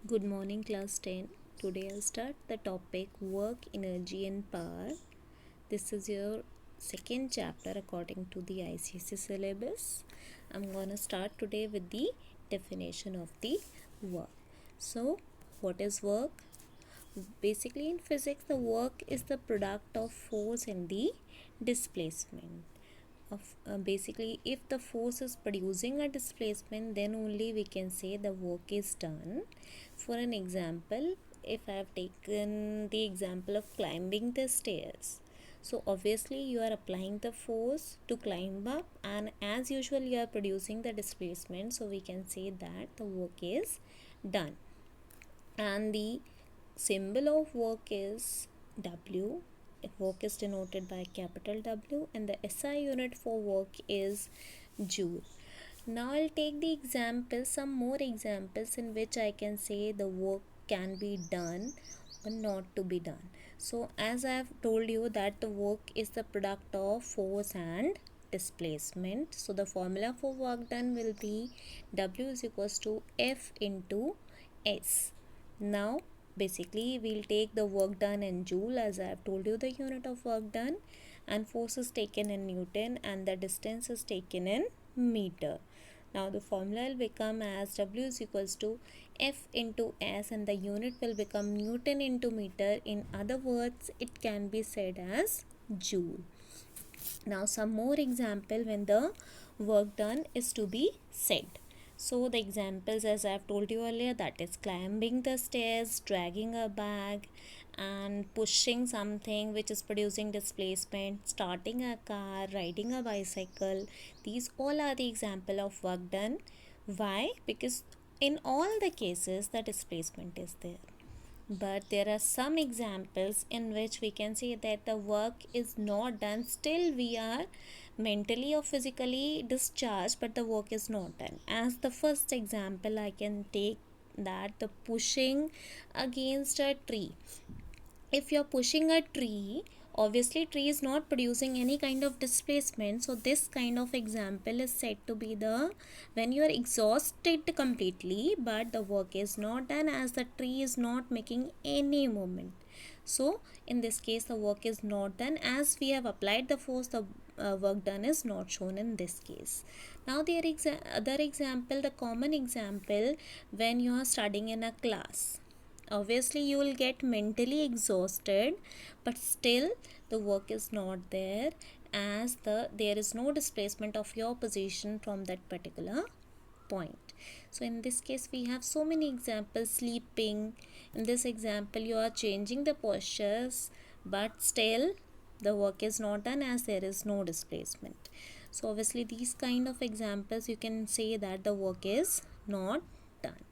Good morning, class 10. Today I'll start the topic work, energy, and power. This is your second chapter according to the ICSE syllabus. I'm gonna start today with the definition of the work. So, what is work? Basically, in physics, the work is the product of force and the displacement. Basically, if the force is producing a displacement, then only we can say the work is done. For an example, if I have taken the example of climbing the stairs, so obviously you are applying the force to climb up, and as usual you are producing the displacement, so we can say that the work is done. And the symbol of work is W. Work is denoted by capital W, and the SI unit for work is joule. Now I'll take the examples, some more examples in which I can say the work can be done or not to be done. So as I have told you that the work is the product of force and displacement. So the formula for work done will be W is equals to F into S. Now basically we'll take the work done in joule, as I have told you the unit of work done, and force is taken in Newton and the distance is taken in meter. Now the formula will become as W is equals to F into S, and the unit will become Newton into meter. In other words, it can be said as joule. Now some more example when the work done is to be said. So the examples, as I have told you earlier, that is climbing the stairs, dragging a bag, and pushing something which is producing displacement, starting a car, riding a bicycle. These all are the example of work done. Why? Because in all the cases the displacement is there. But there are some examples in which we can say that the work is not done, still we are mentally or physically discharged, but the work is not done. As the first example I can take, that the pushing against a tree. If you're pushing a tree, obviously tree is not producing any kind of displacement, so this kind of example is said to be the when you are exhausted completely but the work is not done, as the tree is not making any movement. So in this case the work is not done, as we have applied the force, the work done is not shown in this case. Now the other example, the common example, when you are studying in a class, obviously you will get mentally exhausted, but still the work is not there, as there is no displacement of your position from that particular point. So in this case we have so many examples. Sleeping, in this example you are changing the postures, but still the work is not done, as there is no displacement. So obviously these kind of examples you can say that the work is not done.